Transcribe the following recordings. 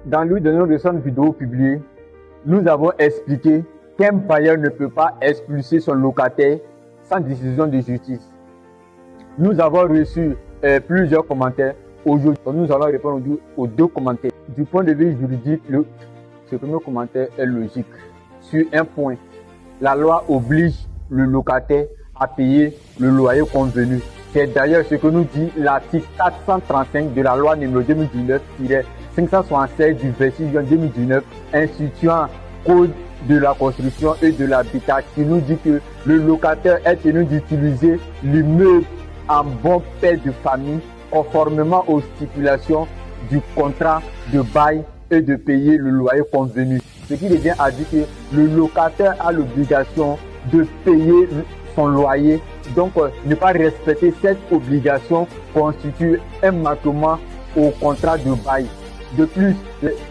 Dans l'une de nos récentes vidéos publiées, nous avons expliqué qu'un bailleur ne peut pas expulser son locataire sans décision de justice. Nous avons reçu plusieurs commentaires. Aujourd'hui, nous allons répondre aux deux commentaires. Du point de vue juridique, ce premier commentaire est logique. Sur un point, la loi oblige le locataire à payer le loyer convenu. C'est d'ailleurs ce que nous dit l'article 435 de la loi numéro 2019-576 du 26 juin 2019 instituant code de la construction et de l'habitat qui nous dit que le locataire est tenu d'utiliser l'immeuble en bon père de famille conformément aux stipulations du contrat de bail et de payer le loyer convenu. Ce qui revient à dire que le locataire a l'obligation de payer son loyer. Donc, ne pas respecter cette obligation constitue un manquement au contrat de bail. De plus,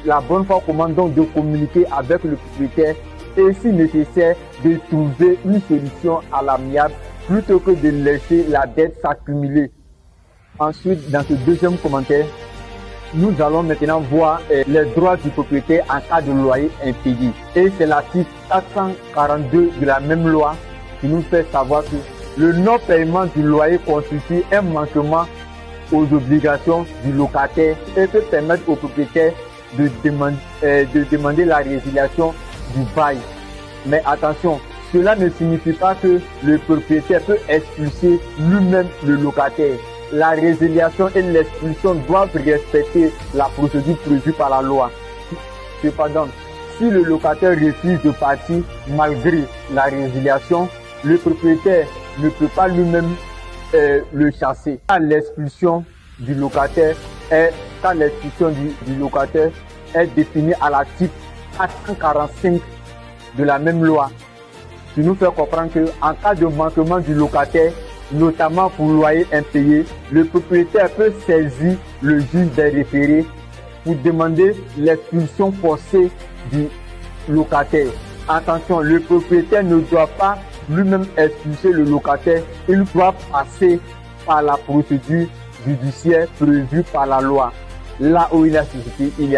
la bonne foi commande donc de communiquer avec le propriétaire et si nécessaire de trouver une solution à l'amiable plutôt que de laisser la dette s'accumuler. Ensuite, dans ce deuxième commentaire, nous allons maintenant voir les droits du propriétaire en cas de loyer impayé. Et c'est l'article 442 de la même loi qui nous fait savoir que le non-paiement du loyer constitue un manquement aux obligations du locataire et peut permettre au propriétaire de demander la résiliation du bail. Mais attention, cela ne signifie pas que le propriétaire peut expulser lui-même le locataire. La résiliation et l'expulsion doivent respecter la procédure prévue par la loi. Cependant, si le locataire refuse de partir malgré la résiliation, le propriétaire ne peut pas lui-même le chasser. Quand l'expulsion du locataire est définie à l'article 445 de la même loi, qui nous fait comprendre qu'en cas de manquement du locataire, notamment pour loyer impayé, le propriétaire peut saisir le juge des référés pour demander l'expulsion forcée du locataire. Attention, le propriétaire ne doit pas lui-même expulser le locataire, il doit passer par la procédure judiciaire prévue par la loi. Là où il a suscité, il y a